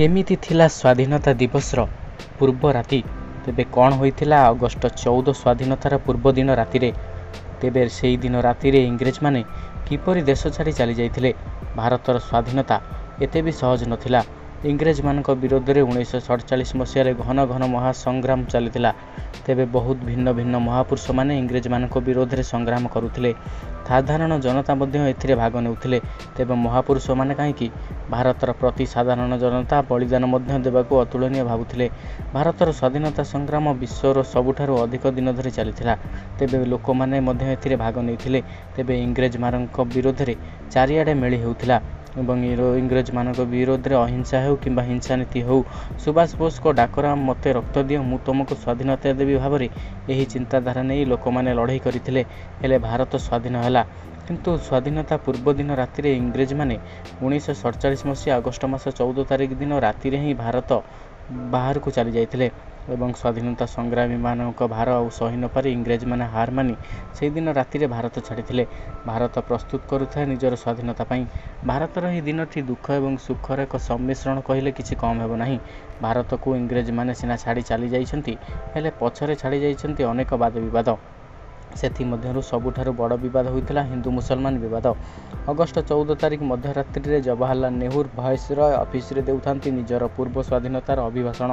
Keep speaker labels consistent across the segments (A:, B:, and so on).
A: କେମିତି ଥିଲା ସ୍ୱାଧୀନତା ଦିବସର ପୂର୍ବ ରାତି? ତେବେ କ'ଣ ହୋଇଥିଲା ଅଗଷ୍ଟ 14 ସ୍ୱାଧୀନତାର ପୂର୍ବ ଦିନ ରାତିରେ? ତେବେ ସେହି ଦିନ ରାତିରେ ଇଂରେଜମାନେ କିପରି ଦେଶ ଛାଡ଼ି ଚାଲିଯାଇଥିଲେ? ଭାରତର ସ୍ୱାଧୀନତା ଏତେ ବି ସହଜ ନଥିଲା। ଇଂରେଜମାନଙ୍କ ବିରୋଧରେ 1947 ମସିହାରେ ଘନ ଘନ ମହାସଂଗ୍ରାମ ଚାଲିଥିଲା। ତେବେ ବହୁତ ଭିନ୍ନ ଭିନ୍ନ ମହାପୁରୁଷମାନେ ଇଂରେଜମାନଙ୍କ ବିରୋଧରେ ସଂଗ୍ରାମ କରୁଥିଲେ। ସାଧାରଣ ଜନତା ମଧ୍ୟ ଏଥିରେ ଭାଗ ନେଉଥିଲେ। ତେବେ ମହାପୁରୁଷମାନେ କାହିଁକି ଭାରତର ପ୍ରତି ସାଧାରଣ ଜନତା ବଳିଦାନ ମଧ୍ୟ ଦେବାକୁ ଅତୁଳନୀୟ ଭାବୁଥିଲେ? ଭାରତର ସ୍ୱାଧୀନତା ସଂଗ୍ରାମ ବିଶ୍ୱର ସବୁଠାରୁ ଅଧିକ ଦିନ ଧରି ଚାଲିଥିଲା। ତେବେ ଲୋକମାନେ ମଧ୍ୟ ଏଥିରେ ଭାଗ ନେଇଥିଲେ। ତେବେ ଇଂରେଜମାନଙ୍କ ବିରୋଧରେ ଚାରିଆଡ଼େ ମେଳି ହେଉଥିଲା ଏବଂ ଇଂରେଜମାନଙ୍କ ବିରୋଧରେ ଅହିଂସା ହେଉ କିମ୍ବା ହିଂସାନୀତି ହେଉ, ସୁଭାଷ ବୋଷଙ୍କ ଡାକରା ମୋତେ ରକ୍ତ ଦିଅ ମୁଁ ତୁମକୁ ସ୍ୱାଧୀନତା ଦେବି ଭାବରେ ଏହି ଚିନ୍ତାଧାରା ନେଇ ଲୋକମାନେ ଲଢ଼େଇ କରିଥିଲେ। ହେଲେ ଭାରତ ସ୍ୱାଧୀନ ହେଲା। କିନ୍ତୁ ସ୍ୱାଧୀନତା ପୂର୍ବ ଦିନ ରାତିରେ ଇଂରେଜମାନେ 1947 ମସିହା ଅଗଷ୍ଟ ମାସ 14 ତାରିଖ ଦିନ ରାତିରେ ହିଁ ଭାରତ ବାହାରକୁ ଚାଲି ଯାଇଥିଲେ ଏବଂ ସ୍ୱାଧୀନତା ସଂଗ୍ରାମୀମାନଙ୍କ ଭାର ଆଉ ସହି ନପାରି ଇଂରେଜମାନେ ହାର ମାନି ସେହିଦିନ ରାତିରେ ଭାରତ ଛାଡ଼ିଥିଲେ। ଭାରତ ପ୍ରସ୍ତୁତ କରୁଥାଏ ନିଜର ସ୍ୱାଧୀନତା ପାଇଁ। ଭାରତର ଏହି ଦିନଟି ଦୁଃଖ ଏବଂ ସୁଖର ଏକ ସମ୍ମିଶ୍ରଣ କହିଲେ କିଛି କମ୍ ହେବ ନାହିଁ। ଭାରତକୁ ଇଂରେଜମାନେ ସିନା ଛାଡ଼ି ଚାଲି ଯାଇଛନ୍ତି, ହେଲେ ପଛରେ ଛାଡ଼ି ଯାଇଛନ୍ତି ଅନେକ ବାଦ ବିବାଦ। ସେଥିମଧ୍ୟରୁ ସବୁଠାରୁ ବଡ଼ ବିବାଦ ହୋଇଥିଲା ହିନ୍ଦୁ ମୁସଲମାନ ବିବାଦ। ଅଗଷ୍ଟ 14 ତାରିଖ ମଧ୍ୟରାତ୍ରିରେ ଜବାହରଲାଲ ନେହେରୁ ଭାଇସରୟ ଅଫିସରେ ଦେଉଥାନ୍ତି ନିଜର ପୂର୍ବ ସ୍ୱାଧୀନତାର ଅଭିଭାଷଣ,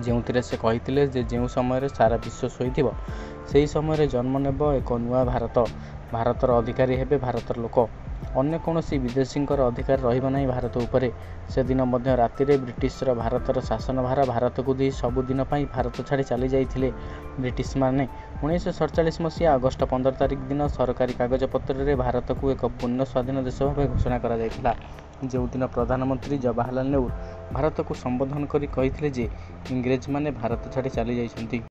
A: ଯେଉଁଥିରେ ସେ କହିଥିଲେ ଯେ ଯେଉଁ ସମୟରେ ସାରା ବିଶ୍ୱ ଶୋଇଥିବ ସେହି ସମୟରେ ଜନ୍ମ ନେବ ଏକ ନୂଆ ଭାରତ। ଭାରତର ଅଧିକାରୀ ହେବେ ଭାରତର ଲୋକ। ଅନ୍ୟ କୌଣସି ବିଦେଶୀଙ୍କର ଅଧିକାର ରହିବ ନାହିଁ ଭାରତ ଉପରେ। ସେଦିନ ମଧ୍ୟ ରାତିରେ ବ୍ରିଟିଶର ଭାରତର ଶାସନଭାର ଭାରତକୁ ଦେଇ ସବୁଦିନ ପାଇଁ ଭାରତ ଛାଡ଼ି ଚାଲି ଯାଇଥିଲେ ବ୍ରିଟିଶମାନେ। 1947 ମସିହା ଅଗଷ୍ଟ 15 ତାରିଖ ଦିନ ସରକାରୀ କାଗଜପତ୍ରରେ ଭାରତକୁ ଏକ ପୂର୍ଣ୍ଣ ସ୍ୱାଧୀନ ଦେଶ ଭାବେ ଘୋଷଣା କରାଯାଇଥିଲା। ଯେଉଁଦିନ ପ୍ରଧାନମନ୍ତ୍ରୀ ଜବାହରଲାଲ ନେହେରୁ ଭାରତକୁ ସମ୍ବୋଧନ କରି କହିଥିଲେ ଯେ ଇଂରେଜମାନେ ଭାରତ ଛାଡ଼ି ଚାଲି ଯାଇଛନ୍ତି।